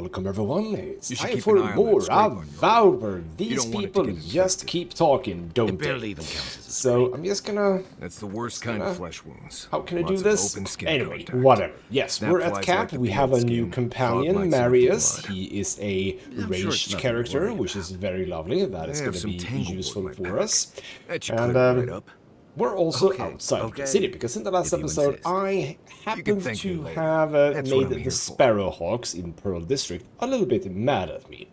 welcome everyone. It's You should time keep for an eye on that more scrape on your Avowed, where You these don't want it to people get just infected. keep talking, It don't barely they? even counts as a So scrape. I'm just gonna... That's the worst kind of flesh wounds. How can I do Lots of this? open skin Anyway, contact. whatever. Yes, Snap we're at flies camp. like the We have a peeled new skin. companion, Fog mites in the Marius. blood. He is a I'm sure it's ranged nothing to character, worry which is very lovely. That is I going have to be some tanglewood useful in my for pack. us. That should And clear it right up. we're also Okay, outside of the okay. city, because in the last If you episode insist. I You can happened thank me to later. have That's what made I'm the here for. Sparrowhawks in Pearl District a little bit mad at me.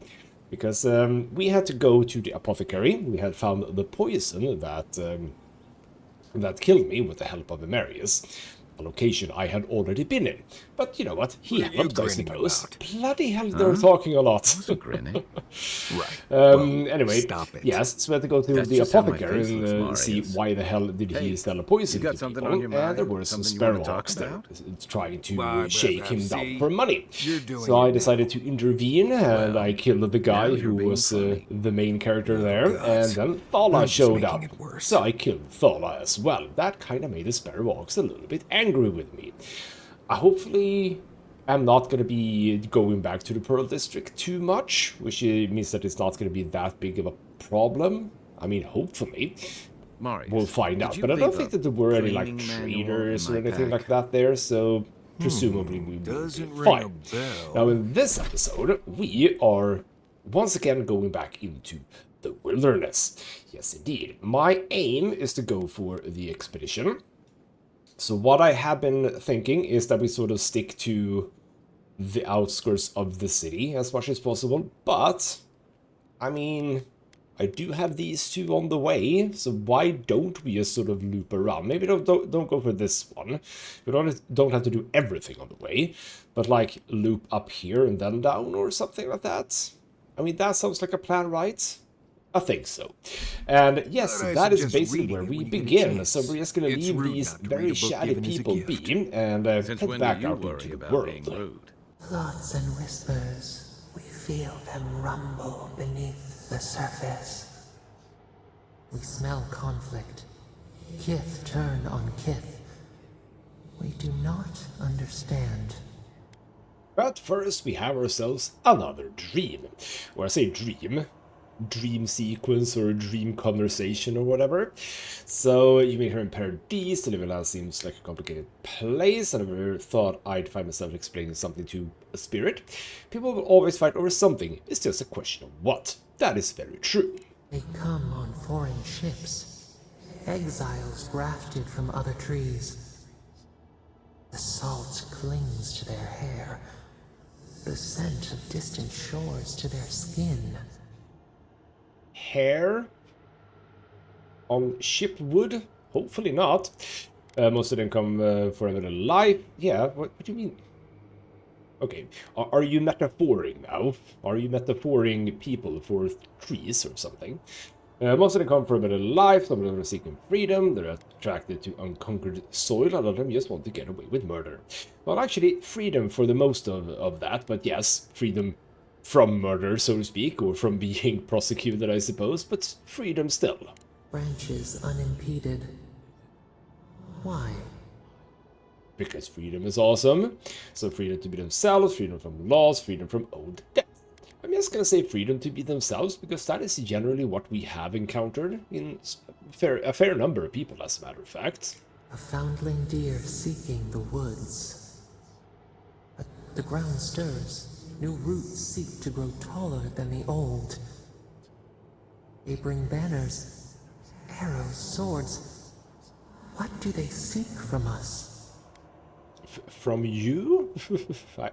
Because we had to go to the apothecary. We had found the poison that killed me with the help of Marius, a location I had already been in. But you know what? He What are you helped, I grinning suppose. about? Bloody hell, they're talking a lot. Wasn't grinning. Right. Well, Anyway, stop it. yes, so we had to go to That's the just how my apothecary face looks, and Marius. see why the hell did he Hey, sell a poison you got to something people, on your and there mind? were some Something you wanna sparrowhawks talk there about? trying to Well, shake him down see, for money. you're doing So I it decided to intervene, and Well, I killed the guy now you're who being was funny. the main character Oh, there, and gods. then Thala I'm just showed up. making it worse. So I killed Thala as well. That kind of made the sparrowhawks a little bit angry with me. Hopefully I'm not going to be going back to the Pearl District too much, which means that it's not going to be that big of a problem. I mean, hopefully. Marius, We'll find did out. you But I don't leave think a that there were any, like, cleaning manual traders in or my anything pack? like that there, so presumably we will Doesn't be ring fine. a bell. Now, in this episode, we are once again going back into the wilderness. Yes, indeed. My aim is to go for the expedition. So what I have been thinking is that we sort of stick to the outskirts of the city as much as possible, but I mean, I do have these two on the way, so why don't we just sort of loop around? Maybe don't go for this one. We don't have to do everything on the way, but like loop up here and then down or something like that. I mean, that sounds like a plan, right? I think so. And yes, But I that is suggest basically reading where it we when you get a begin. chance. So we're just going to It's leave rude these not to very read a book shabby given as a people gift. be and Since head when back do you out worry into the about world. being rude? Thoughts and whispers, we feel them rumble beneath the surface. We smell conflict. Kith turn on kith. We do not understand. But first we have ourselves another dream. Or I say dream sequence or dream conversation or whatever. So you meet her in Paradis. The living land seems like a complicated place. I never thought I'd find myself explaining something to a spirit. People will always fight over something. It's just a question of what. That is very true. They come on foreign ships, exiles grafted from other trees. The salt clings to their hair, the scent of distant shores to their skin. Hair on ship wood? Hopefully not. Most of them come for a little life. Yeah, what do you mean? Okay, are you metaphoring now? Are you metaphoring people for trees or something? Most of them come for a better life, some of them are seeking freedom, they're attracted to unconquered soil, a lot of them just want to get away with murder. Well, actually, freedom for the most of that, but yes, freedom from murder, so to speak, or from being prosecuted, I suppose, but freedom still. Branches unimpeded. Why? Because freedom is awesome. So freedom to be themselves, freedom from laws, freedom from old death. I'm just gonna say freedom to be themselves, because that is generally what we have encountered in a fair number of people, as a matter of fact. A foundling deer seeking the woods. But the ground stirs. New roots seek to grow taller than the old. They bring banners, arrows, swords. What do they seek from us? From you?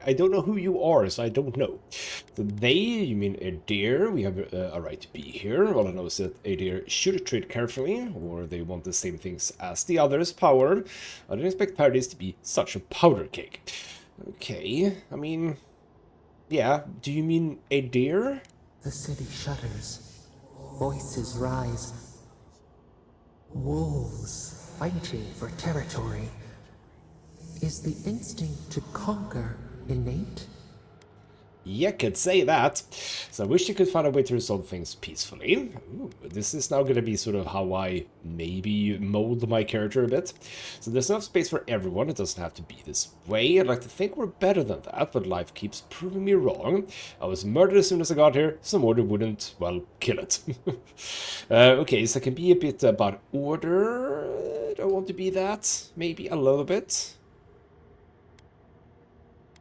I don't know who you are, so I don't know. So they, you mean a deer? We have a right to be here. All I know is that a deer should tread carefully, or they want the same things as the others, power. I didn't expect Paradis to be such a powder cake. Okay, I mean... yeah, do you mean a deer? The city shudders. Voices rise. Wolves fighting for territory. Is the instinct to conquer innate? Yeah, could say that. So I wish I could find a way to resolve things peacefully. Ooh, this is now going to be sort of how I maybe mold my character a bit. So there's enough space for everyone. It doesn't have to be this way. I'd like to think we're better than that, but life keeps proving me wrong. I was murdered as soon as I got here. Some order wouldn't, well, kill it. Okay, so I can be a bit about order. I don't want to be that. Maybe a little bit.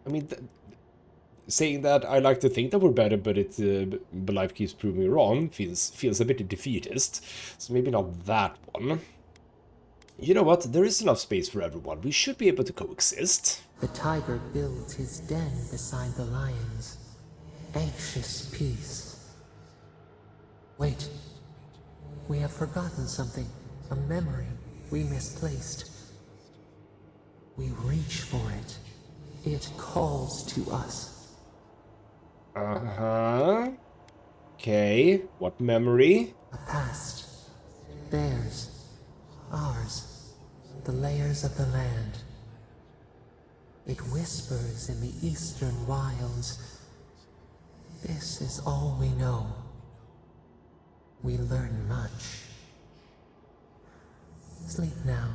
I mean... saying that I like to think that we're better, but but life keeps proving me wrong feels a bit defeatist. So maybe not that one. You know what? There is enough space for everyone. We should be able to coexist. The tiger built his den beside the lions. Anxious peace. Wait. We have forgotten something. A memory we misplaced. We reach for it. It calls to us. Uh-huh. Okay. What memory? A past. Theirs. Ours. The layers of the land. It whispers in the eastern wilds. This is all we know. We learn much. Sleep now.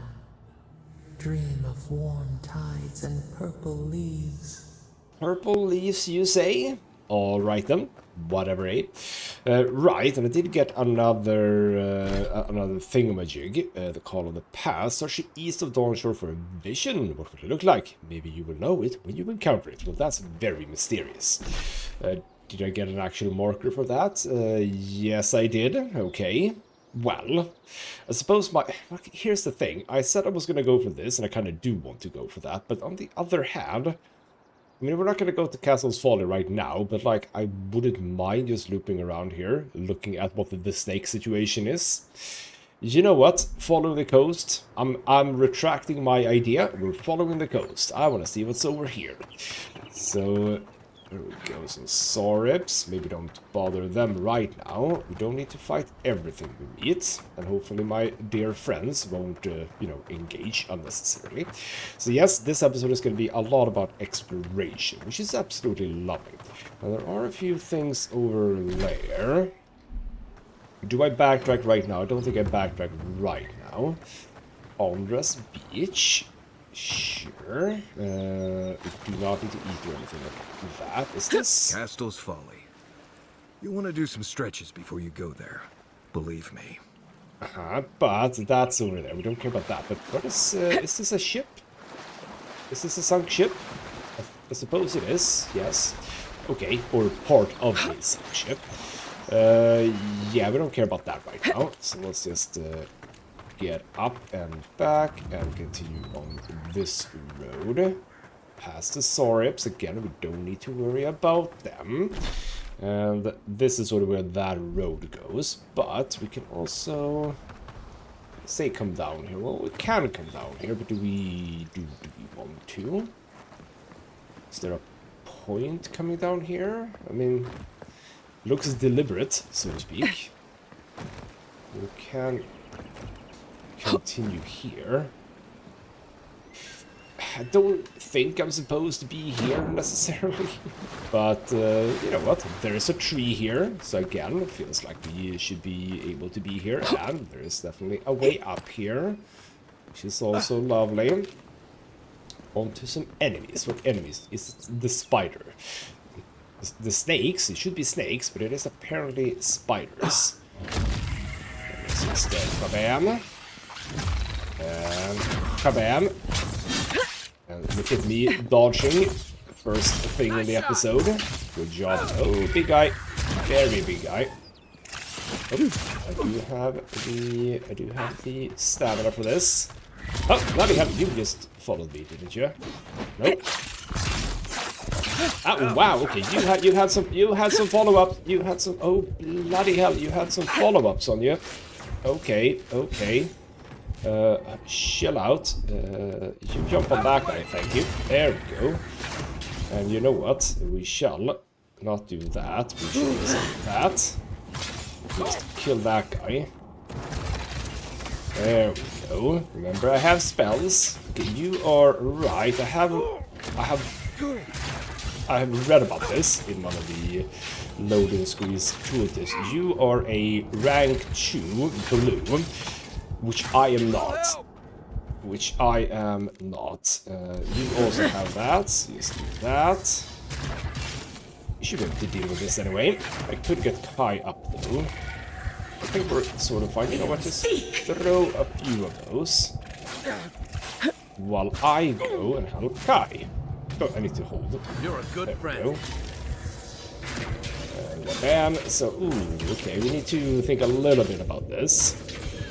Dream of warm tides and purple leaves. Purple leaves, you say? All right then, whatever, eh? Right, and I did get another thingamajig, the Call of the Past. Search east of Dawnshore for a vision. What would it look like? Maybe you will know it when you encounter it. Well, that's very mysterious. Did I get an actual marker for that? Yes, I did. Okay. Well, I suppose here's the thing. I said I was going to go for this, and I kind of do want to go for that. But on the other hand... I mean, we're not going to go to Castle's Folly right now, but, like, I wouldn't mind just looping around here, looking at what the snake situation is. You know what? Follow the coast. I'm retracting my idea. We're following the coast. I want to see what's over here. So, there we go. Some Saurips. Maybe don't bother them right now. We don't need to fight everything we meet. And hopefully my dear friends won't, you know, engage unnecessarily. So yes, this episode is going to be a lot about exploration, which is absolutely lovely. Now, there are a few things over there. Do I backtrack right now? I don't think I backtrack right now. Andras Beach. Sure. We do not need to eat or anything like that. Is this? Castle's Folly. You want to do some stretches before you go there. Believe me. But that's over there. We don't care about that. But what is this a ship? Is this a sunk ship? I suppose it is. Yes. Okay. Or part of a sunk ship. Yeah, we don't care about that right now. So let's just get up and back and continue on this road. Past the Saurips. Again, we don't need to worry about them. And this is sort of where that road goes. But we can also say come down here. Well, we can come down here, but do we want to? Is there a point coming down here? I mean, looks deliberate, so to speak. We can continue here. I don't think I'm supposed to be here necessarily, but you know what, there is a tree here, so again, it feels like we should be able to be here, and there is definitely a way up here, which is also lovely. On to some enemies. What enemies? It's the spider. The snakes, it should be snakes, but it is apparently spiders. Let's just kabam. And kabam. And look at me dodging. First thing in the episode. Good job. Oh, big guy. Very big guy. Oh, I do have the stamina for this. Oh, bloody hell, you just followed me, didn't you? Nope. Oh, wow, okay, you had some follow-up. You had some, oh, bloody hell, you had some follow-ups on you. Okay, okay. Chill out. You jump on that guy, thank you. There we go. And you know what? We shall not do that. We shall do that. Just kill that guy. There we go. Remember, I have spells. Okay, you are right. I have I have read about this in one of the loading screens tooltips. You are a rank 2 blue, which I am not. Which I am not. You also have that, so just do that. You should be able to deal with this anyway. I could get Kai up though. I think we're sort of fine. You know what, just throw a few of those. While I go and help Kai. Oh, I need to hold. You're a good friend. And bam. So, ooh, okay, we need to think a little bit about this.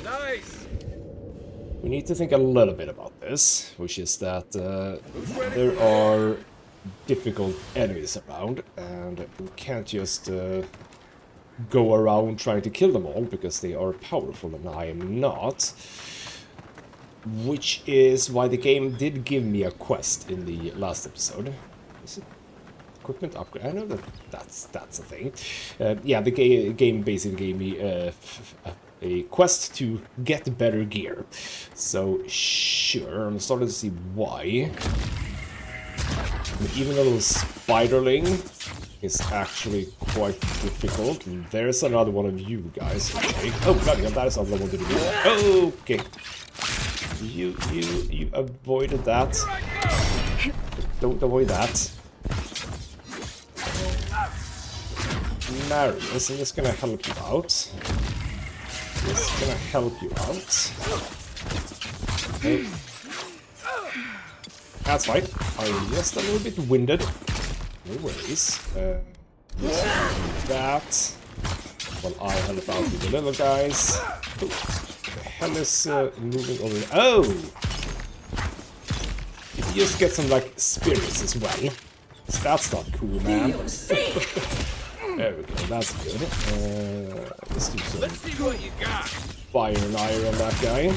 Nice. We need to think a little bit about this, which is that there are difficult enemies around, and we can't just go around trying to kill them all, because they are powerful and I am not. Which is why the game did give me a quest in the last episode. Is it equipment upgrade? I know that that's a thing. Yeah, the game basically gave me a quest to get better gear. So sure, I'm starting to see why. Even a little spiderling is actually quite difficult. There's another one of you guys. Okay. Oh, bloody hell, that is not what I wanted to do. Okay. You avoided that. Don't avoid that. Marius, I'm just gonna help you out. Just gonna help you out. Okay. That's fine. I'm just a little bit winded. No worries. Just do that. While I help out with the little guys. Oh, the hell is moving over there? Oh! You just get some, like, spirits as well. So that's not cool, man. There we go, that's good. Let's do some fire and iron on that guy.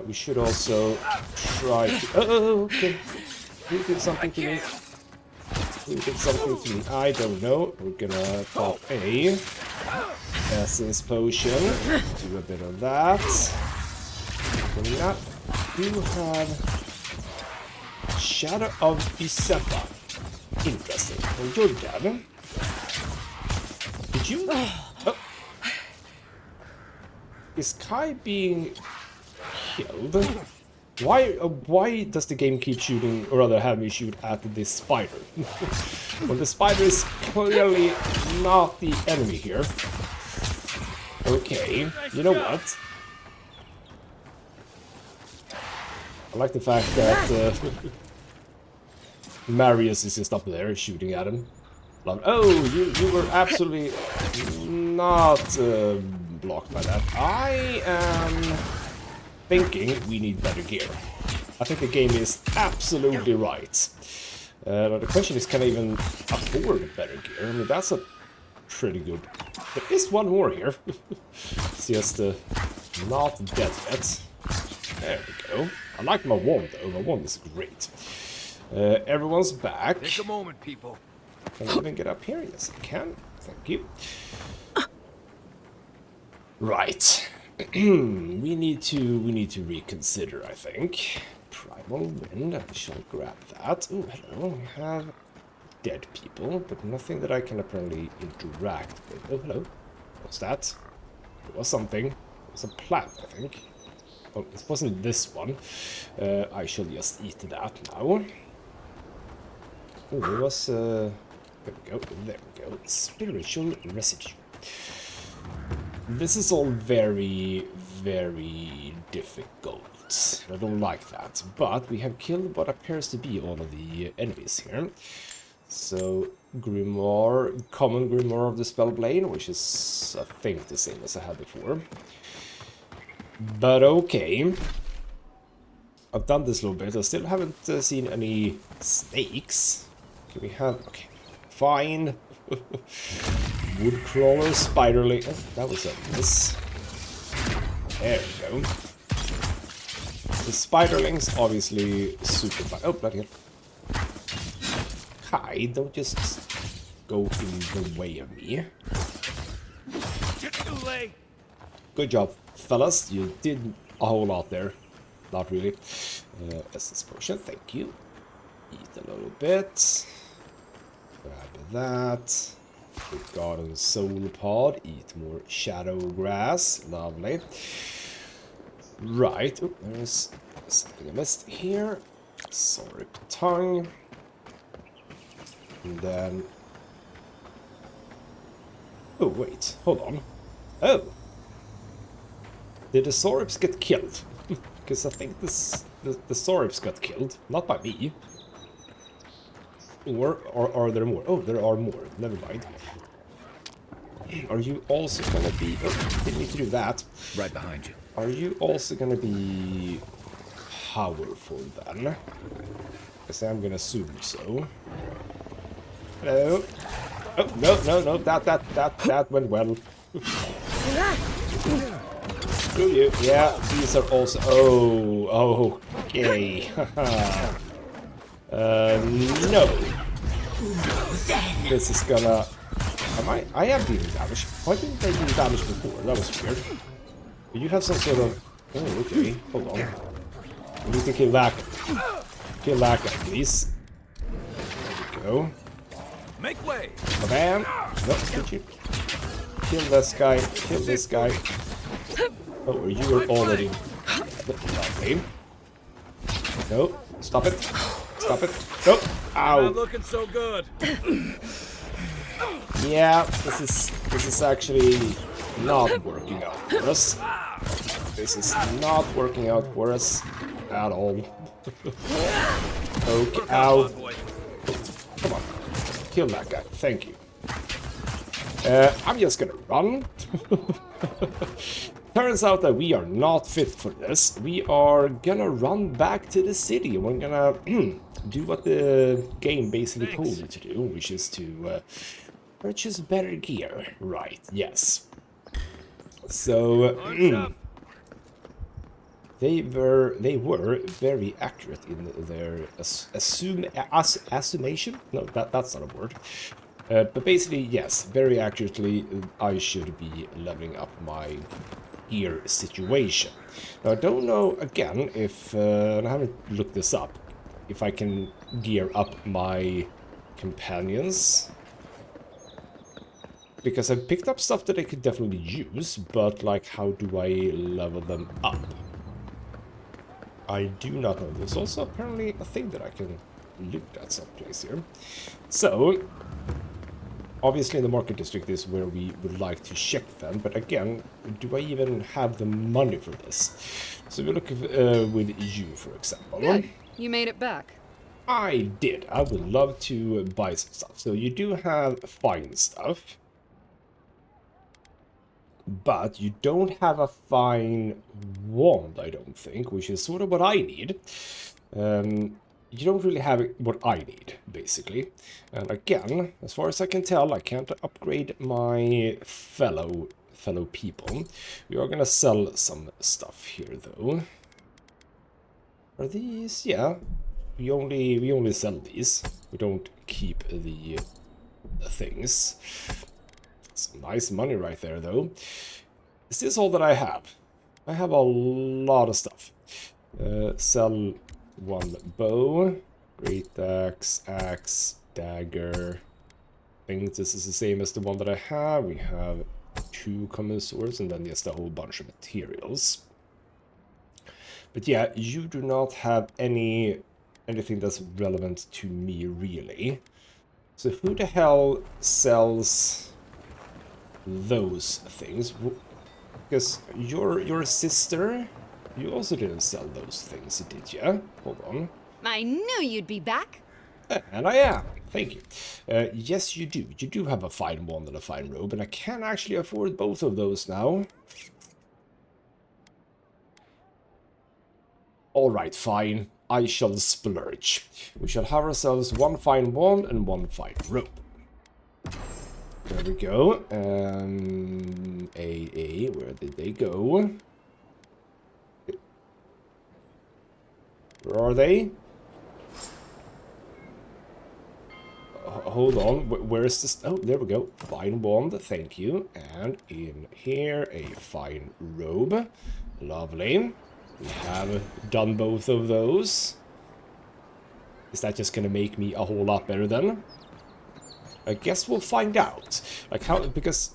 We should also try to... Oh, okay. Who did something to me? Who did something to me? I don't know. We're gonna pop a essence potion. Do a bit of that. We not do have Shadow of Isefa. Interesting. Well, you're dead. Did you? Oh. Is Kai being killed? Why does the game keep shooting, or rather have me shoot at this spider? Well, the spider is clearly not the enemy here. Okay, you know what? I like the fact that Marius is just up there shooting at him. Like, oh, you were absolutely not blocked by that. I am thinking we need better gear. I think the game is absolutely right. But the question is, can I even afford better gear? I mean, that's a pretty good... There is one more here. It's just not dead yet. There we go. I like my wand though. My wand is great. Everyone's back. Take a moment, people. Can I even get up here? Yes, I can. Thank you. Right. we need to reconsider, I think. Primal Wind. I shall grab that. Oh, hello. We have dead people, but nothing that I can apparently interact with. Oh, hello. What's that? It was something. It was a plant, I think. Oh, it wasn't this one. I shall just eat that now. Oh, it was... there we go. There we go. Spiritual residue. This is all very, very difficult. I don't like that. But we have killed what appears to be all of the enemies here. So, Grimoire, common Grimoire of the Spellblade, which is, I think, the same as I had before. But okay. I've done this a little bit. I still haven't seen any snakes. Okay, we have... Okay, fine. Woodcrawler, spiderling. Oh, that was a miss. There we go. The spiderlings, obviously, super fun. Oh, bloody hell. Kai, don't just go in the way of me. Good job, fellas. You did a whole lot there. Not really. Essence potion, thank you. Eat a little bit. Grab that. Good garden soul pod. Eat more shadow grass. Lovely. Right. Oh, there's something I missed here. Sorry, tongue. And then... Oh, wait. Hold on. Oh. Did the Saurips get killed? Because I think the Saurips got killed. Not by me. Or are there more? Oh, there are more. Never mind. Are you also gonna be... Oh, didn't need to do that. Right behind you. Are you also gonna be powerful then? Because I'm gonna assume so. Hello? Oh, no, that went well. Screw you. Yeah, these are also... Oh, okay. No. This is gonna... I am dealing damage. Why didn't I do damage before? That was weird. You have some sort of... Oh, okay. Hold on. We need to kill that. Kill that guy, please. There we go. Make way! Bam! Nope, did you? Kill this guy. Kill this guy. Oh, you were already... Lovely. No, stop it. Stop it. Nope. Ow. Not looking so good. Yeah, this is actually not working out for us. This is not working out for us at all. Okay, ow. Come on. Kill that guy. Thank you. I'm just gonna run. Turns out that we are not fit for this. We are gonna run back to the city. We're gonna do what the game basically told you to do, which is to purchase better gear. Right, yes. So they were very accurate in their assumation. No, that's not a word. But basically, yes, very accurately, I should be leveling up my gear situation. Now, I don't know, again, if, and I haven't looked this up, if I can gear up my companions. Because I've picked up stuff that I could definitely use, but, like, how do I level them up? I do not know. There's also apparently a thing that I can look at someplace here. So... obviously, the market district is where we would like to check them, but again, do I even have the money for this? So we look with you, for example. Good. You made it back. I did. I would love to buy some stuff. So you do have fine stuff, but you don't have a fine wand, I don't think, which is sort of what I need. You don't really have what I need, basically. And again, as far as I can tell, I can't upgrade my fellow people. We are gonna sell some stuff here, though. Are these? Yeah. We only sell these. We don't keep the things. Some nice money right there, though. Is this all that I have? I have a lot of stuff. Sell one bow, great axe, dagger. I think this is the same as the one that I have. We have 2 common swords and then just a whole bunch of materials. But yeah, you do not have anything that's relevant to me, really. So who the hell sells those things? Because your sister, you also didn't sell those things, did you? Hold on. I knew you'd be back. And I am. Thank you. Yes, you do. You do have a fine wand and a fine robe, and I can actually afford both of those now. Alright, fine. I shall splurge. We shall have ourselves 1 fine wand and 1 fine robe. There we go. Where did they go? Where are they? Hold on. Where is this? Oh, there we go. Fine wand. Thank you. And in here, a fine robe. Lovely. We have done both of those. Is that just gonna make me a whole lot better then? I guess we'll find out. Like how, because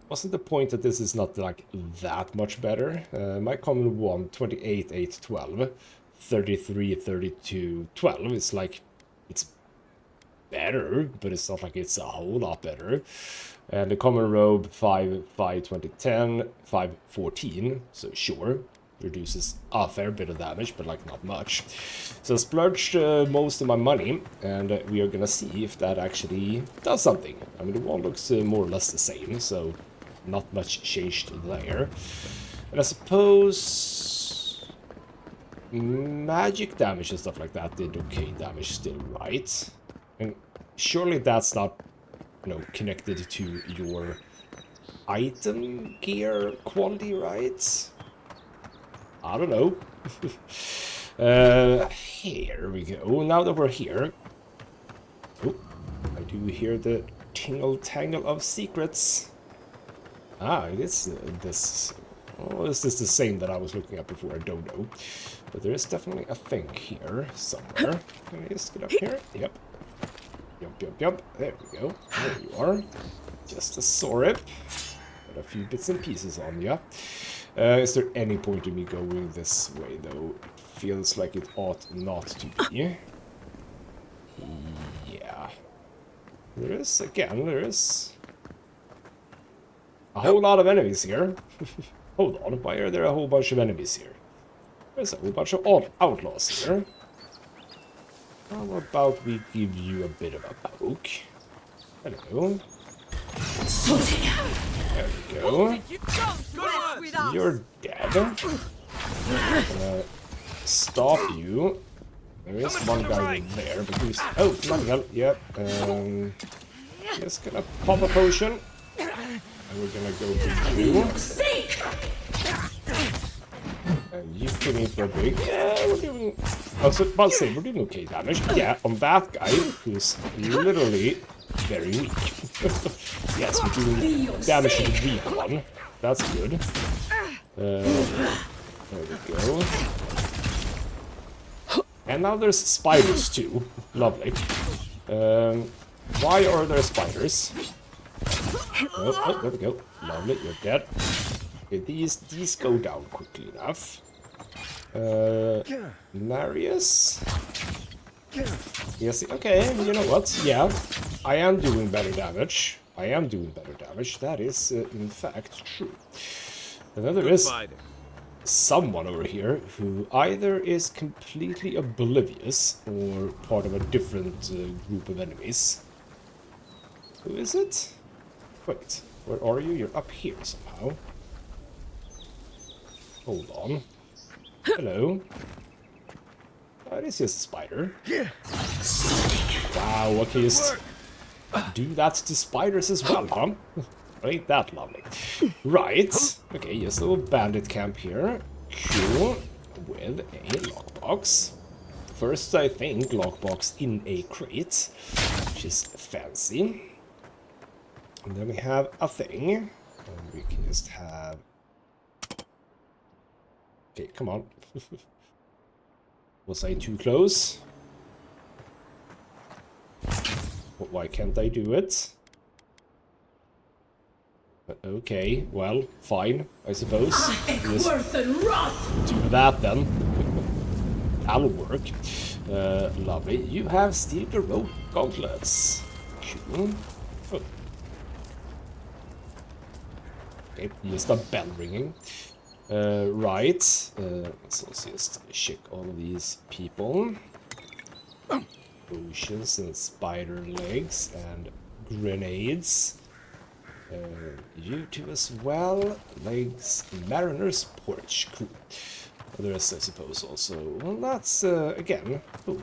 wasn't the point that this is not like that much better? My common one, 28, 8, 12, 33, 32, 12 is like, it's better, but it's not like it's a whole lot better. And the common robe, 5, 5, 20, 10, 5, 14, so sure. Reduces a fair bit of damage, but like not much. So I splurged most of my money, and we are gonna see if that actually does something. I mean, the wall looks more or less the same, so not much changed there. And I suppose magic damage and stuff like that did okay damage still, right? And surely that's not, you know, connected to your item gear quality, right? I don't know. Here we go. Now that we're here. Oh, I do hear the tingle-tangle of secrets. Ah, it is this. Oh, is this the same that I was looking at before? I don't know. But there is definitely a thing here somewhere. Can I just get up here? Yep. Yep. There we go. There you are. Just a sorip. Got a few bits and pieces on ya. Is there any point in me going this way, though? It feels like it ought not to be. Yeah. There is a whole lot of enemies here. Hold on, why are there a whole bunch of enemies here? There's a whole bunch of outlaws here. How about we give you a bit of a poke? Hello. There we go. You're dead. I'm gonna stop you. There is one guy in there, but who's... Oh, bloody hell, yep. Just gonna pop a potion. And we're gonna go for you. And you put in for a big... Yeah, we're doing... Oh, so I'll say we're doing okay damage. Yeah, on that guy, who's literally very weak. Yes, we're doing damage to the weak one. That's good. There we go. And now there's spiders too. Lovely. Why are there spiders? Oh, there we go. Lovely, you're dead. Okay, these go down quickly enough. Marius? Yes, okay, you know what? Yeah, I am doing better damage. That is, in fact, true. And then there is someone over here who either is completely oblivious or part of a different group of enemies. Who is it? Wait, where are you? You're up here somehow. Hold on. Hello. It is just a spider. Wow, okay, just do that to spiders as well, huh? Ain't that lovely. Right. Okay, just a little bandit camp here. Cool. With a lockbox. First, I think, lockbox in a crate, which is fancy. And then we have a thing. And we can just have... Okay, come on. Was I too close? But why can't I do it? Okay, well, fine, I suppose. Just do that then. That'll work. Lovely. You have steel rope gauntlets. Cool. Oh. Okay, just a bell ringing. Right. Let's also just check all of these people. Potions and spider legs and grenades. You two as well. Legs, Mariner's Porch. Cool. The rest, I suppose, also. Well, that's, again... Ooh,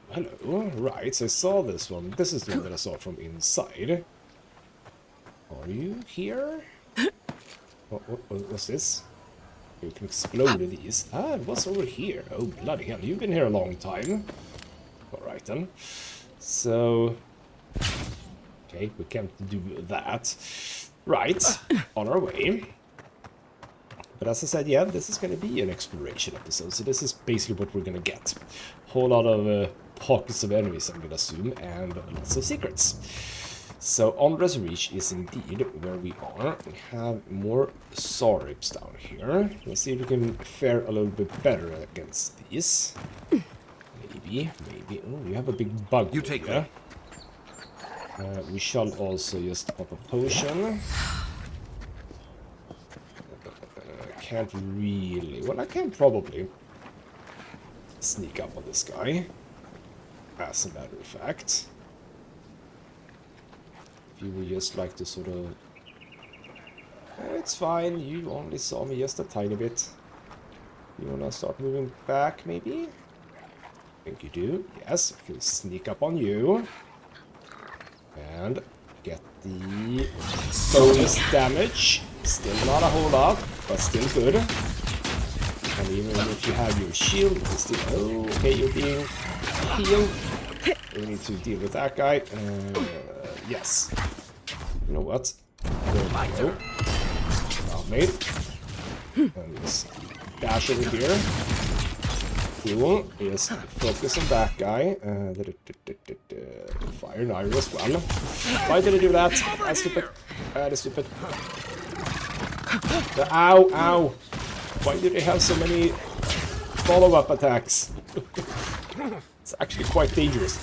hello. Right, so I saw this one. This is the one that I saw from inside. Are you here? What's this? You can explode these. Ah, it was over here. Oh, bloody hell. You've been here a long time. Alright, then. So... Okay, we can't do that. Right, on our way. But as I said, yeah, this is going to be an exploration episode, so this is basically what we're going to get. Whole lot of pockets of enemies, I'm gonna assume, and lots of secrets. So Andres Reach is indeed where we are. We have more Sarips down here. Let's see if we can fare a little bit better against these. Maybe. Oh, we have a big bug. You take here. We shall also just pop a potion. Can't really... Well, I can probably sneak up on this guy. As a matter of fact. If you would just like to sort of... It's fine, you only saw me just a tiny bit. You wanna start moving back, maybe? I think you do. Yes, we can sneak up on you. And get the bonus damage. Still not a whole lot, but still good. And even if you have your shield, it's still... Oh, okay, you're being healed. We need to deal with that guy. Yes. You know what? There we go. Well made. And just dash over here. Cool. Just focus on that guy. Fire an arrow as well. Why did I do that? That's stupid. That is stupid. Ow, ow. Why do they have so many follow-up attacks? It's actually quite dangerous.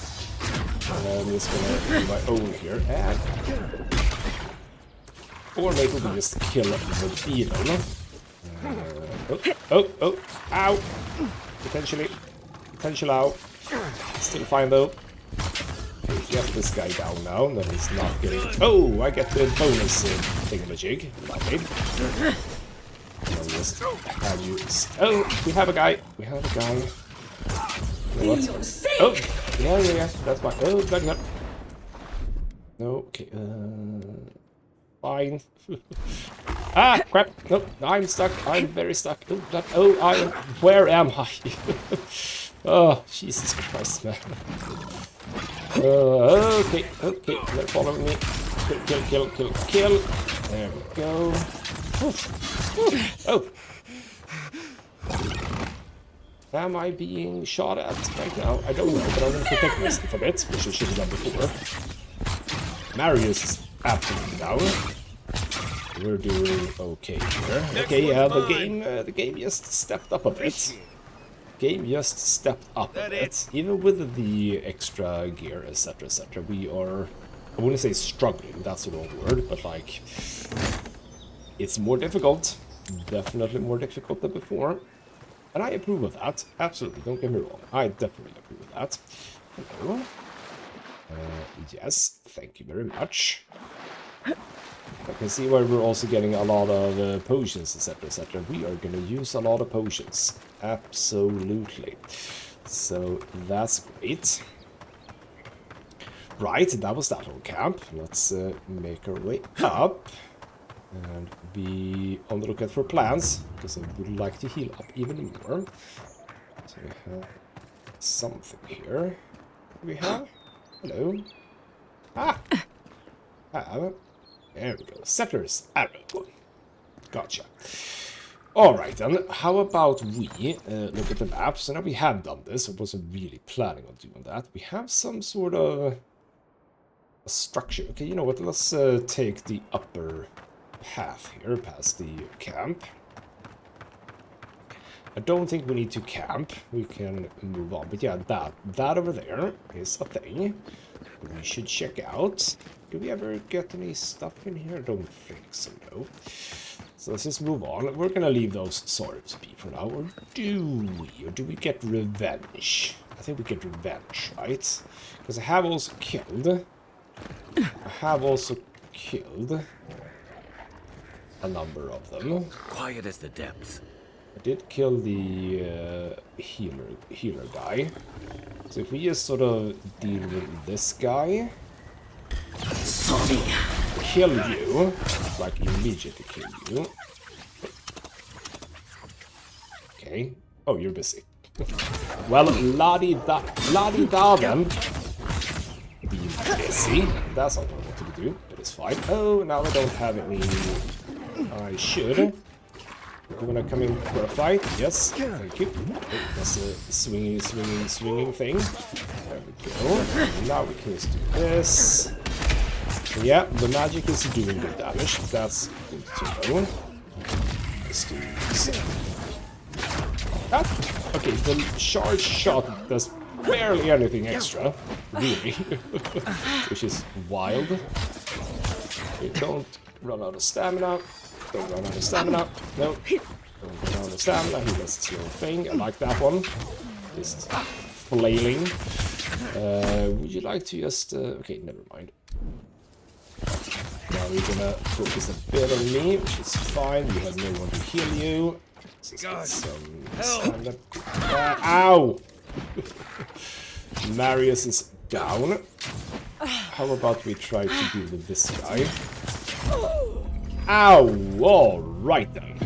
I'm just gonna do my own here. And... Or maybe we just kill the beetle. Oh, ow! Potential ow. Still fine though. Get this guy down now, that he's not getting... Oh, I get the bonus thingamajig. Lovely. I'll just have you... Oh, we have a guy. You know what? Oh, yeah, that's fine. Oh, God. No, okay, fine. Ah, crap. Nope, I'm stuck. I'm very stuck. Where am I? Oh, Jesus Christ, man. Okay, they're following me. Kill. There we go. Oh. Am I being shot at right now? I don't know, but I'm going to protect myself a bit, which I should have done before. Marius is absolutely down. We're doing okay here. Okay, yeah, the game just stepped up a bit. Even with the extra gear, etc., etc. We are, I wouldn't say struggling, that's the wrong word, but like, it's more difficult. Definitely more difficult than before. And I approve of that. Absolutely, don't get me wrong. I definitely approve of that. Hello. Yes, thank you very much. I can see why we're also getting a lot of potions, etc., etc. We are going to use a lot of potions. Absolutely. So, that's great. Right, that was that whole camp. Let's make our way up. And be on the lookout for plans, because I would like to heal up even more. So we have something here. We have... Hello. Ah! There we go. Settler's Arrow. Gotcha. Alright, then. How about we look at the map? So now we have done this. I wasn't really planning on doing that. We have some sort of a structure. Okay, you know what? Let's take the upper path here past the camp. I don't think we need to camp. We can move on. But yeah, that over there is a thing we should check out. Do we ever get any stuff in here? I don't think so, no. So let's just move on. We're gonna leave those swords be for now. Or do we get revenge? I think we get revenge, right? Because I have also killed a number of them. Quiet as the depths. I did kill the healer guy. So if we just sort of deal with this guy, kill you, like immediately kill you. Okay. Oh, you're busy. Well, la-di-da then. Being busy. That's not what I wanted to do, but it's fine. Oh, now I don't have any. I should You wanna come in for a fight? Yes, thank you. Oh, that's a swinging thing. There we go. Now we can just do this. Yeah, the magic is doing good damage. That's good to know. Let's do this. Okay, the charge shot does barely anything extra, really, which is wild. Okay, don't run out of stamina. Don't run out of stamina. No. Don't run out of stamina. He does this little thing. I like that one. Just flailing. Would you like to just... okay, never mind. Now we're gonna focus a bit on me, which is fine. You have no one to heal you. Let's get some stand-up. Ow! Marius is down. How about we try to deal with this guy? Ow! Alright then.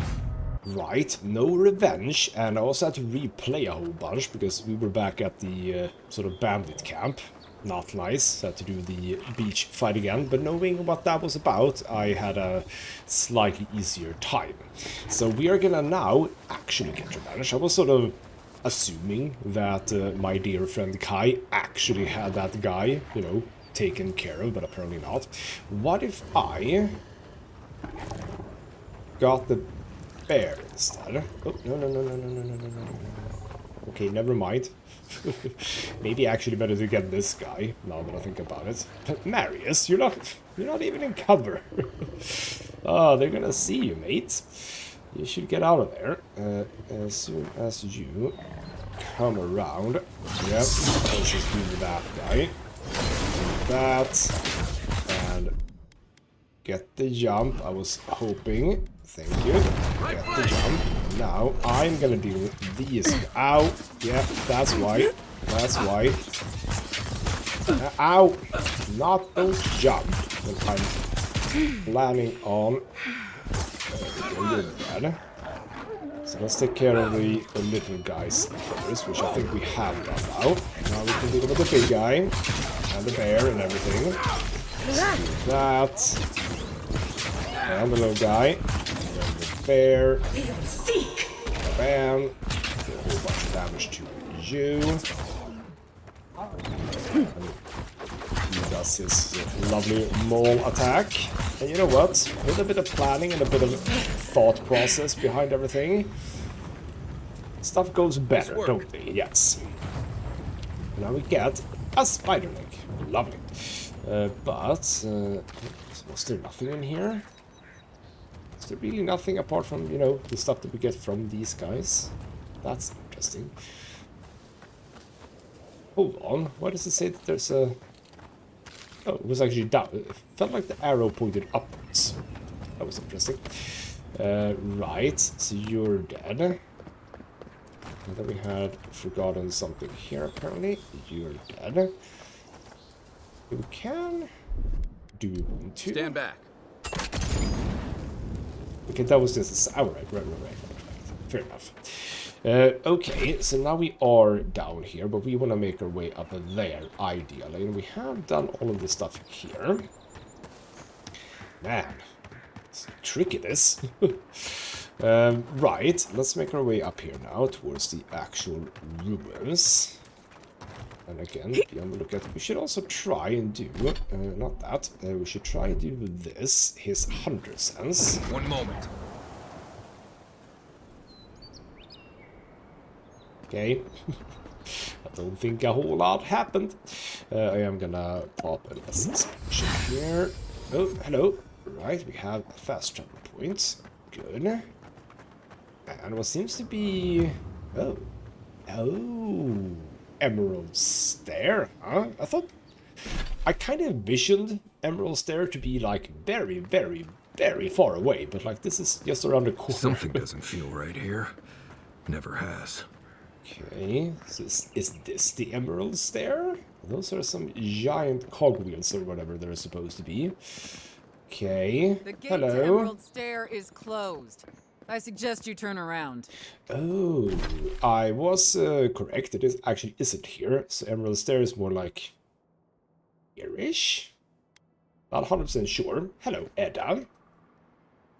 Right, no revenge, and I also had to replay a whole bunch because we were back at the sort of bandit camp. Not nice, had to do the beach fight again, but knowing what that was about, I had a slightly easier time. So we are gonna now actually get revenge. I was sort of assuming that my dear friend Kai actually had that guy, you know, taken care of, but apparently not. What if I got the bear instead? Oh, no. Okay, never mind. Maybe actually better to get this guy, now that I think about it. But Marius, you're not even in cover. Oh, they're gonna see you, mate. You should get out of there. As soon as you come around. Yep, let's just do that guy. Do that. And get the jump. I was hoping. Thank you. Get the jump. Now I'm gonna deal with these. Ow! Yeah, that's why. That's why. Ow! Not those jump that I'm planning on. You're dead. So let's take care of the little guys first, which I think we have done now. Now we can deal with the big guy and the bear and everything. Let's do that. And the little guy. Bear, bam, do a whole bunch of damage to you. He does his lovely mole attack. And you know what? With a bit of planning and a bit of thought process behind everything, stuff goes better, don't they? Yes. Now we get a spider leg. Lovely. Was there nothing in here? Is there really nothing apart from, you know, the stuff that we get from these guys? That's interesting. Hold on, why does it say that there's a... Oh, it was actually down. It felt like the arrow pointed upwards. That was interesting. Right, so you're dead. And then we had forgotten something here, apparently. You're dead. We can... Do we want to? Stand back. Okay, that was just a... right. Fair enough. Okay, so now we are down here, but we want to make our way up there, ideally. And we have done all of this stuff here. Man, it's tricky, this. Right, let's make our way up here now, towards the actual ruins. And again, be on the lookout. We should also try and do... not that. We should try and do this, his hunter sense. One moment. Okay. I don't think a whole lot happened. I am gonna pop an suspension here. Oh, hello. Right, we have a fast travel point. Good. And what seems to be... Oh. Emerald Stair, huh? I kind of envisioned Emerald Stair to be like very, very, very far away, but like this is just around the corner. Something doesn't feel right here. Never has. Okay, so is this the Emerald Stair? Those are some giant cogwheels or whatever they're supposed to be. Okay, The gate hello. to Emerald Stair is closed. I suggest you turn around. Oh, I was correct. It is actually isn't here. So Emerald Stair is more like here-ish. Not 100% sure. Hello, Edda.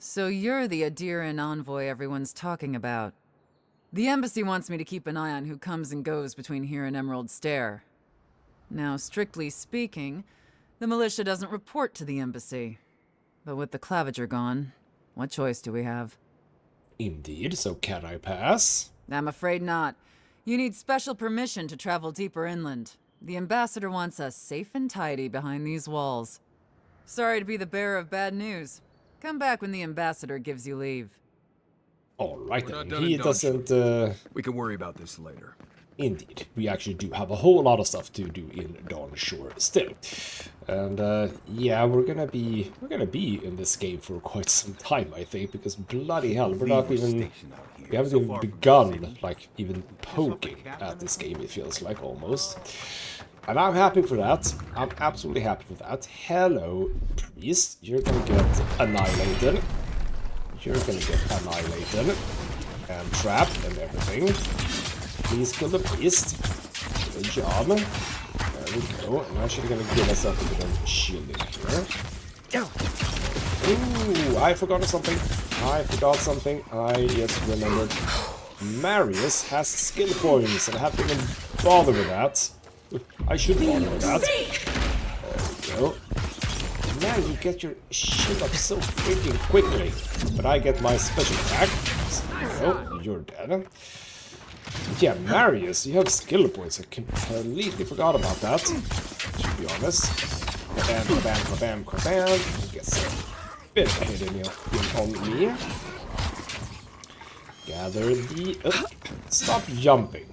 So you're the Adiran envoy everyone's talking about. The embassy wants me to keep an eye on who comes and goes between here and Emerald Stair. Now, strictly speaking, the militia doesn't report to the embassy. But with the Claviger gone, what choice do we have? Indeed, so can I pass? I'm afraid not. You need special permission to travel deeper inland. The ambassador wants us safe and tidy behind these walls. Sorry to be the bearer of bad news. Come back when the ambassador gives you leave. Alright We're not then, done he and done, doesn't... We can worry about this later. Indeed, we actually do have a whole lot of stuff to do in Dawn Shore still. And yeah, we're gonna be in this game for quite some time, I think, because bloody hell, we haven't even begun, like, even poking at this game, it feels like, almost. And I'm happy for that. I'm absolutely happy for that. Hello, priest. You're gonna get annihilated. You're gonna get annihilated. And trapped and everything. Please kill the priest. Good job. There we go. I'm actually gonna give myself a bit of shielding here. Ooh, I forgot something. I just remembered. Marius has skill points, and I haven't even bothered with that. I should bother with that. There we go. Man, you get your shit up so freaking quickly. But I get my special attack. So, you're dead. Yeah, Marius, you have skill points. I completely forgot about that, to be honest. Kabam. Gets a bit of a hit in on me. Gather the... stop jumping.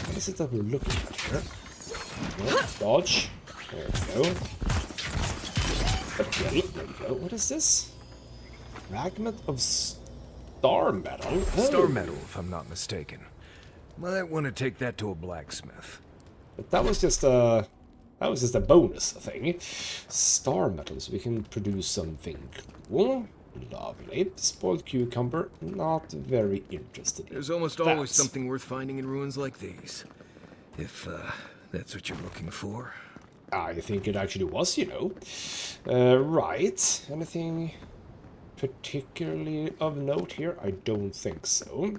What is it that we're looking at here? No, dodge. There we go. Okay, there we go. What is this? Fragment of star metal? Oh. Star metal, if I'm not mistaken. Might want to take that to a blacksmith. But that was just a bonus thing. Star metals, we can produce something cool. Lovely. Spoiled cucumber, not very interested in There's almost that. always something worth finding in ruins like these. If that's what you're looking for. I think it actually was, you know. Right. Anything particularly of note here? I don't think so.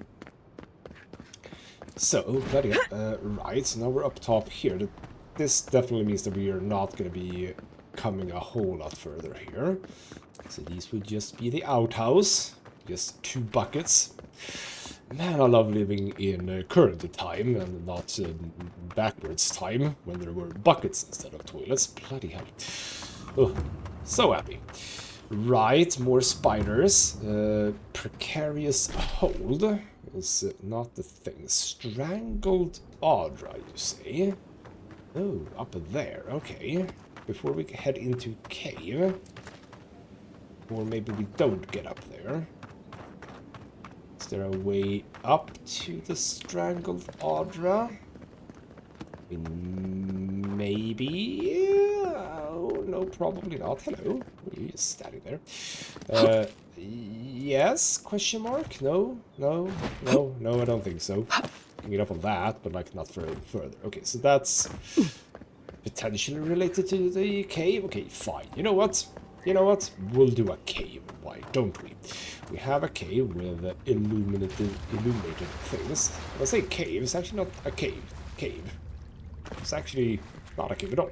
So, bloody hell. Right, so now we're up top here. This definitely means that we are not going to be coming a whole lot further here. So these would just be the outhouse. Just 2 buckets. Man, I love living in current time and not backwards time when there were buckets instead of toilets. Bloody hell. Oh, so happy. Right, more spiders. Precarious hold is not the thing. Strangled Audra, you say? Oh, up there. Okay. Before we head into cave. Or maybe we don't get up there. Is there a way up to the Strangled Audra? Maybe? Oh, no, probably not. Hello. You're just standing there. Yes? Question mark? No, I don't think so. I can get up on that, but like not further. Okay, so that's potentially related to the cave. Okay, fine. You know what? We'll do a cave. Why don't we? We have a cave with illuminated things. When I say cave, it's actually not a cave. It's actually not a cave at all.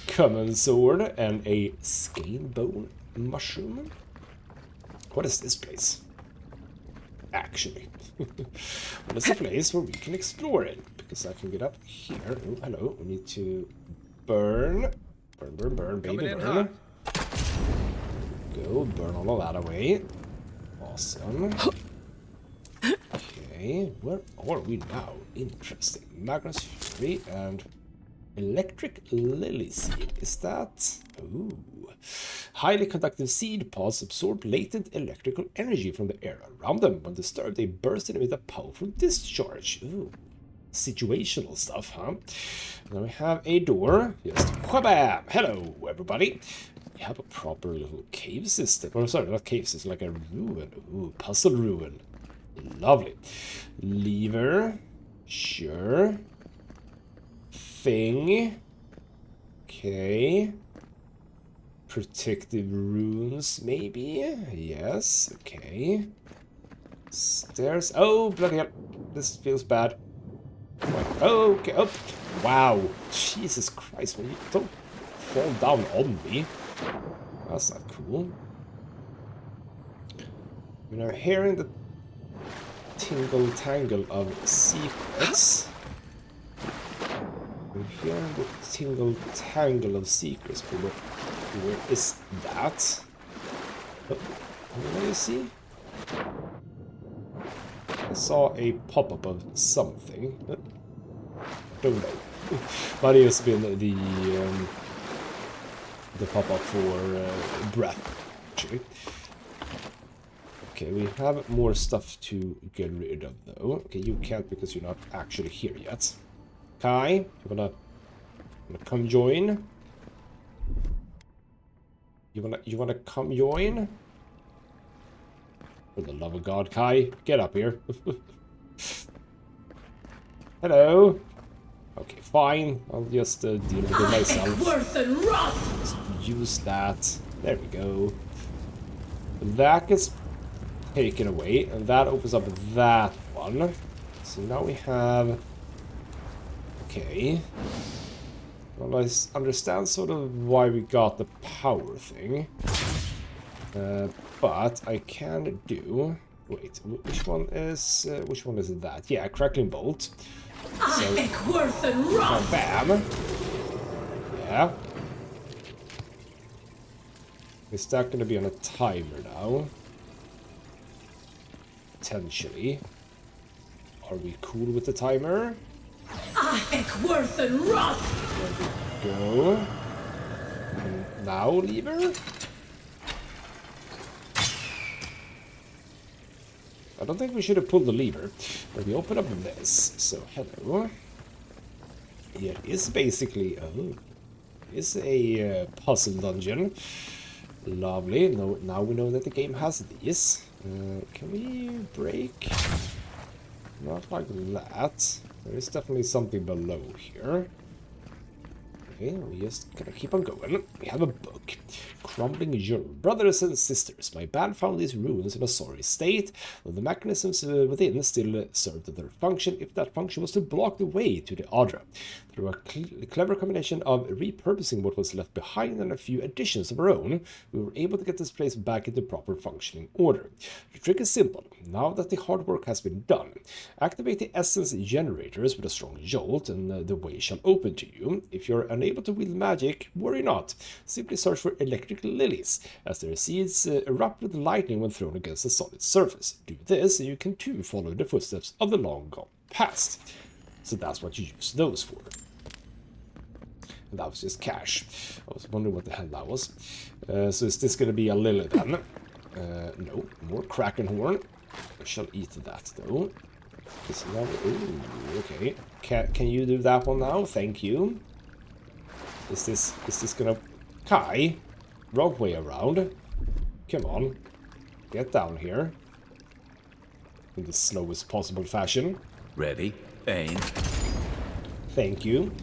Common sword and a scale bone mushroom. What is this place? Actually. Well, it's a place where we can explore it. Because I can get up here. Oh, hello. We need to burn. Burn, baby, burn. Go, burn all of that away. Awesome. Okay, where are we now? Interesting. Magnus Fury and Electric Lily Seed. Is that... Ooh. Highly conductive seed pods absorb latent electrical energy from the air around them. When disturbed, they burst in with a powerful discharge. Ooh. Situational stuff, huh? Then we have a door. Just whabam! Hello, everybody. We have a proper little cave system. Or sorry, not cave system, like a ruin. Ooh, puzzle ruin. Lovely. Lever. Sure. Thing. Okay. protective runes, maybe? Yes, okay. Stairs. Oh, bloody hell. This feels bad. Oh, okay. Oh, wow. Jesus Christ, man, you don't fall down on me. That's not cool. You know, hearing the tingle-tangle of secrets. I'm hearing the tingle-tangle of secrets, but where is that? Oh, what do you see? I saw a pop-up of something. Don't know. Might have just been the pop-up for breath, actually. Okay, we have more stuff to get rid of, though. Okay, you can't because you're not actually here yet. Kai, you wanna come join? You wanna come join? For the love of God, Kai, get up here. Hello. Okay, fine. I'll just deal with it myself. Just use that. There we go. That gets taken away, and that opens up that one. So now we have... Okay. Well, I understand sort of why we got the power thing. But I can do... Wait, which one is that? Yeah, Crackling Bolt. So, bam. Yeah. Is that going to be on a timer now? Potentially. Are we cool with the timer? There we go. And now, lever? I don't think we should have pulled the lever. But we open up this. So, hello. Here is basically... Oh. It's a puzzle dungeon. Lovely. Now we know that the game has these. Can we break? Not like that. There is definitely something below here. Okay, we just gonna keep on going. We have a book. Crumbling Journal. Brothers and sisters, my band found these ruins in a sorry state, though the mechanisms within still served their function if that function was to block the way to the Adra. Through a clever combination of repurposing what was left behind and a few additions of our own, we were able to get this place back into proper functioning order. The trick is simple. Now that the hard work has been done, activate the essence generators with a strong jolt and the way shall open to you. If you're unable to wield magic, worry not. Simply search for electric lilies, as their seeds erupt with lightning when thrown against a solid surface. Do this and you can too follow the footsteps of the long gone past. So that's what you use those for. And that was just cash. I was wondering what the hell that was. So is this going to be a lily then? No, more kraken horn. I shall eat that though. Ooh, okay. Can you do that one now? Thank you. Is this gonna... Kai? Wrong way around. Come on. Get down here. In the slowest possible fashion. Ready, aim. Thank you.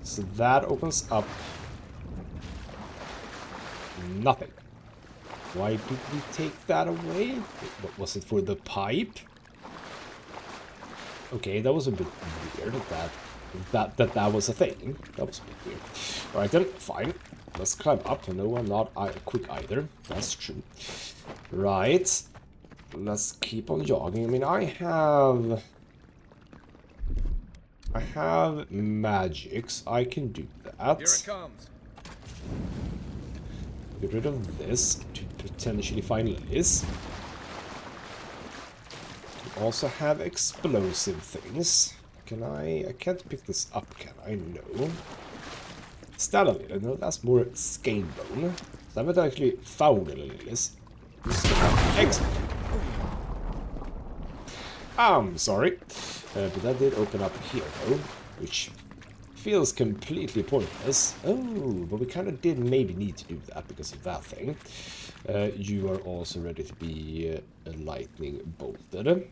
So that opens up... nothing. Why did we take that away? What was it for the pipe? Okay, that was a bit weird that was a thing. That was a bit weird. Alright then, fine. Let's climb up. No, I'm not quick either. That's true. Right. Let's keep on jogging. I mean, I have magics. I can do that. Here it comes. Get rid of this to potentially find lilies. We also have explosive things. Can I can't pick this up, can I? No. Is that a lily? No, that's more scale bone. So I haven't actually found any lilies. I'm sorry. But that did open up here, though, which feels completely pointless. Oh, but we kind of did maybe need to do that because of that thing. You are also ready to be lightning bolted.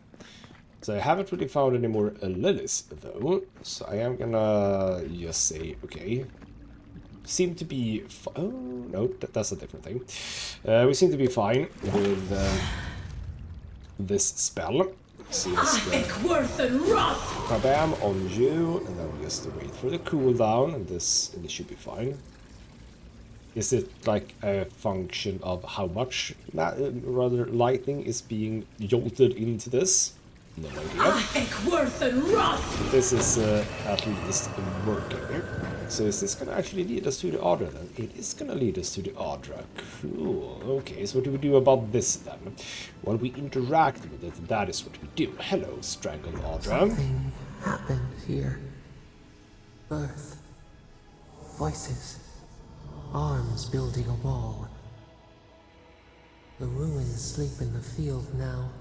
So I haven't really found any more lilies, though. So I am gonna just say, okay, seem to be... Oh, no, that's a different thing. We seem to be fine with this spell. Worth and wrath. Kabam on you, and then we just wait for the cooldown, and this should be fine. Is it like a function of how much rather lightning is being jolted into this? No idea. Worth and wrath. This is at least working. So is this going to actually lead us to the Adra then? It is going to lead us to the Adra. Cool. Okay, so what do we do about this then? Well, we interact with it. That is what we do. Hello, strangled Adra. Something happened here. Birth. Voices. Arms building a wall. The ruins sleep in the field now.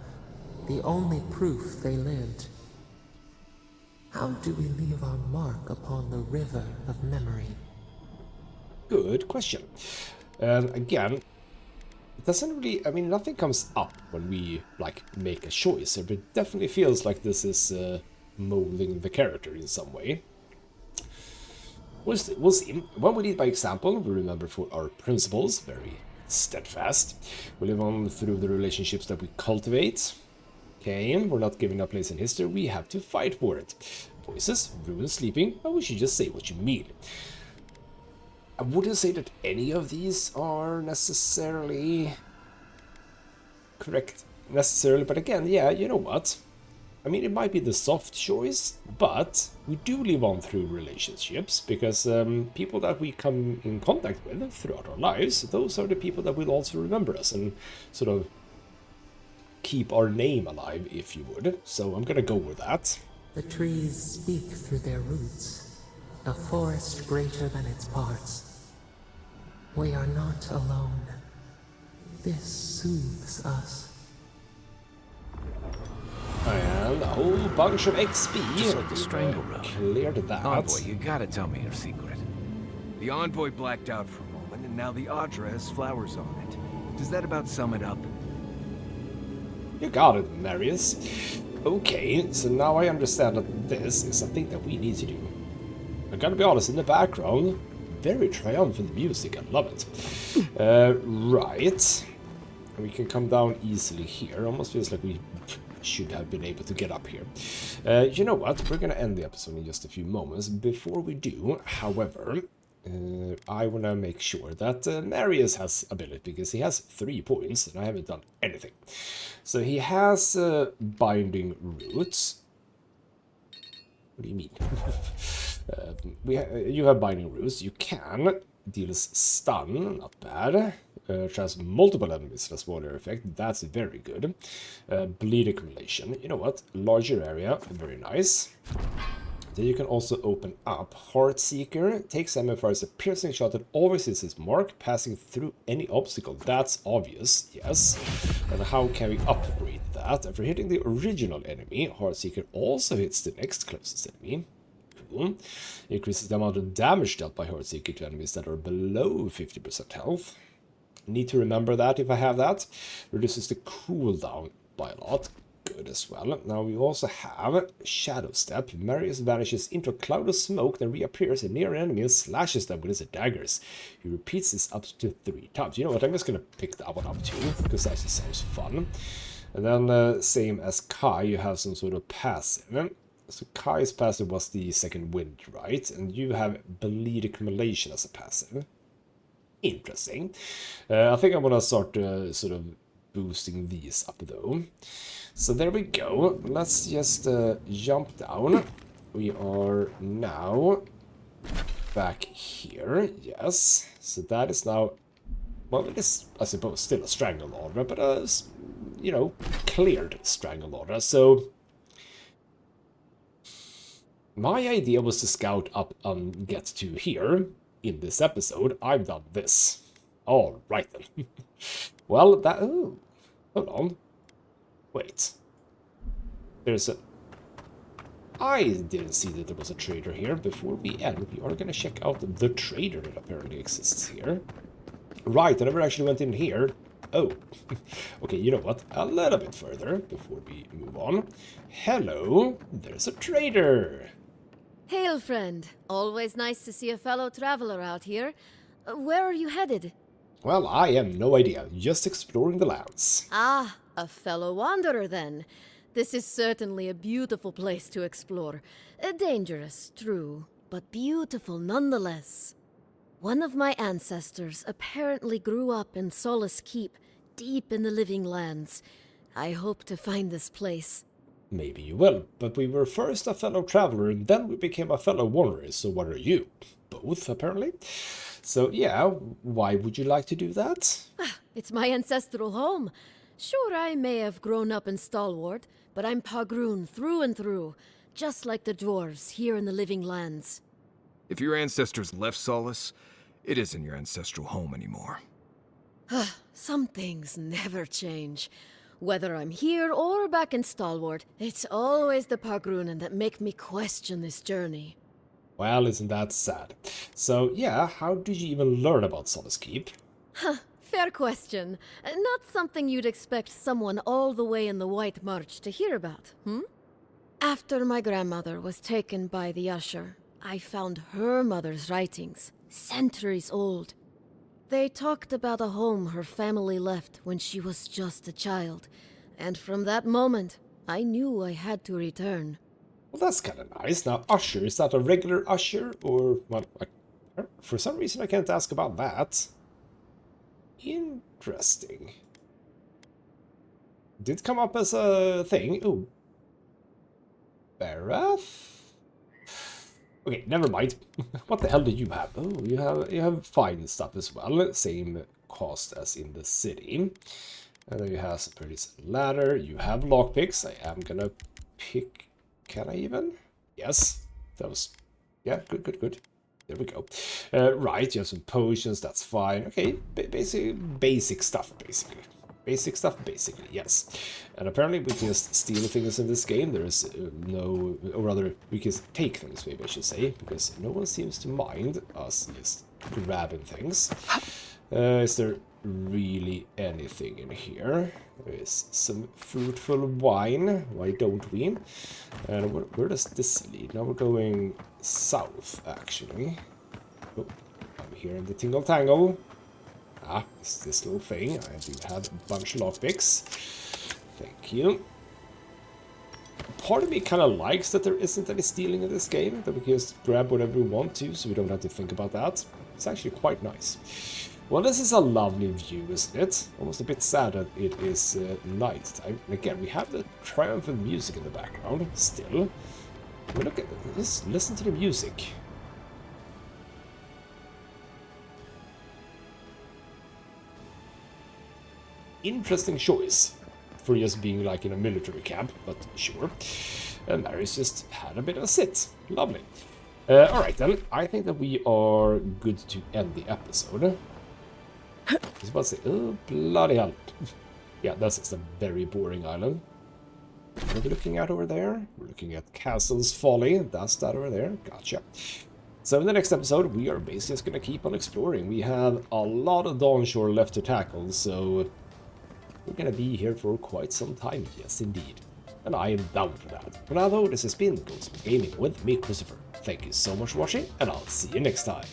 The only proof they lived. How do we leave our mark upon the river of memory? Good question. And again, it doesn't really... I mean, nothing comes up when we, like, make a choice. But it definitely feels like this is molding the character in some way. We'll see. When we lead by example, we remember for our principles, very steadfast. We live on through the relationships that we cultivate. Okay, we're not giving a place in history, we have to fight for it. Voices, ruin sleeping, but we should just say what you mean. I wouldn't say that any of these are necessarily correct, but again, yeah, you know what? I mean, it might be the soft choice, but we do live on through relationships, because people that we come in contact with throughout our lives, those are the people that will also remember us and sort of keep our name alive, if you would. So I'm gonna go with that. The trees speak through their roots, a forest greater than its parts. We are not alone. This soothes us. And a whole bunch of XP. Just like the strangle room. Cleared that. Envoy, you gotta tell me your secret. The Envoy blacked out for a moment, and now the Adra has flowers on it. Does that about sum it up? You got it, Marius. Okay, so now I understand that this is a thing that we need to do. I gotta be honest, in the background, very triumphant music, I love it. Right. We can come down easily here. Almost feels like we should have been able to get up here. You know what? We're gonna end the episode in just a few moments. Before we do, however, I want to make sure that Marius has ability, because he has 3 points and I haven't done anything. So he has binding roots. What do you mean? You have binding roots. You can deal stun, not bad. Which has multiple enemies as water effect. That's very good. Bleed accumulation. You know what? Larger area. Very nice. Then you can also open up Heartseeker. Takes MFR as a piercing shot that always hits its mark, passing through any obstacle. That's obvious, yes. And how can we upgrade that? After hitting the original enemy, Heartseeker also hits the next closest enemy. Cool. Increases the amount of damage dealt by Heartseeker to enemies that are below 50% health. Need to remember that if I have that. Reduces the cooldown by a lot. Good as well. Now we also have Shadow Step. Marius vanishes into a cloud of smoke, then reappears near an enemy and slashes them with his daggers. He repeats this up to 3 times. You know what? I'm just gonna pick that one up too, because that just sounds fun. And then same as Kai, you have some sort of passive. So Kai's passive was the second wind, right? And you have Bleed Accumulation as a passive. Interesting. I think I'm gonna start sort of boosting these up though. So there we go. Let's just jump down. We are now back here. Yes. So that is now, well, it is, I suppose, still a Strangleorder, but you know, cleared Strangleorder. So my idea was to scout up and get to here. In this episode, I've done this. All right then. Well, that... Oh, hold on. Wait. There's a... I didn't see that there was a trader here. Before we end, we are going to check out the trader that apparently exists here. Right, I never actually went in here. Oh. Okay, you know what? A little bit further before we move on. Hello, there's a trader. Hail, friend. Always nice to see a fellow traveler out here. Where are you headed? Well, I have no idea. Just exploring the lands. Ah, a fellow wanderer then. This is certainly a beautiful place to explore. Dangerous, true, but beautiful nonetheless. One of my ancestors apparently grew up in Solace Keep, deep in the living lands. I hope to find this place. Maybe you will, but we were first a fellow traveler and then we became a fellow wanderer, so what are you? Both, apparently. So yeah, why would you like to do that? It's my ancestral home. Sure, I may have grown up in Stalwart, but I'm Pagroon through and through, just like the dwarves here in the living lands. If your ancestors left Solace, it isn't your ancestral home anymore. Some things never change. Whether I'm here or back in Stalwart, it's always the Pagroonen that make me question this journey. Well, isn't that sad? So yeah, how did you even learn about Solace Keep? Fair question. Not something you'd expect someone all the way in the White March to hear about, After my grandmother was taken by the Usher, I found her mother's writings, centuries old. They talked about a home her family left when she was just a child, and from that moment, I knew I had to return. Well, that's kind of nice. Now, Usher, is that a regular Usher, or... well, for some reason I can't ask about that. Interesting. Did come up as a thing. Ooh. Barath? Okay, never mind. What the hell do you have? Oh, you have fine stuff as well. Same cost as in the city. And then you have some pretty ladder. You have lockpicks. I am gonna pick... Can I even? Yes. That was... Yeah, good. There we go. Right, you have some potions. That's fine. Okay, basic stuff, basically. Basic stuff, basically, yes. And apparently we can just steal things in this game. There is no... Or rather, we can take things, maybe I should say. Because no one seems to mind us just grabbing things. Is there really anything in here? There is some fruitful wine. Why don't we? And where does this lead? Now we're going south, actually. Oh, I'm here in the Tingle Tangle. Ah, it's this little thing. I do have a bunch of lockpicks. Thank you. Part of me kind of likes that there isn't any stealing in this game, that we can just grab whatever we want to, so we don't have to think about that. It's actually quite nice. Well, this is a lovely view, isn't it? Almost a bit sad that it is night time. And again, we have the triumphant music in the background, still. But look at this, listen to the music. Interesting choice for just being like in a military camp, but sure. And Mary's just had a bit of a sit. Lovely. Alright then, I think that we are good to end the episode. I was about to say, oh, bloody hell. Yeah, that's just a very boring island. What are we looking at over there? We're looking at Castle's Folly. That's that over there. Gotcha. So in the next episode, we are basically just going to keep on exploring. We have a lot of Dawnshore left to tackle, so we're going to be here for quite some time. Yes, indeed. And I am down for that. For now, though, this has been ghostmutgaming with me, Christopher. Thank you so much for watching, and I'll see you next time.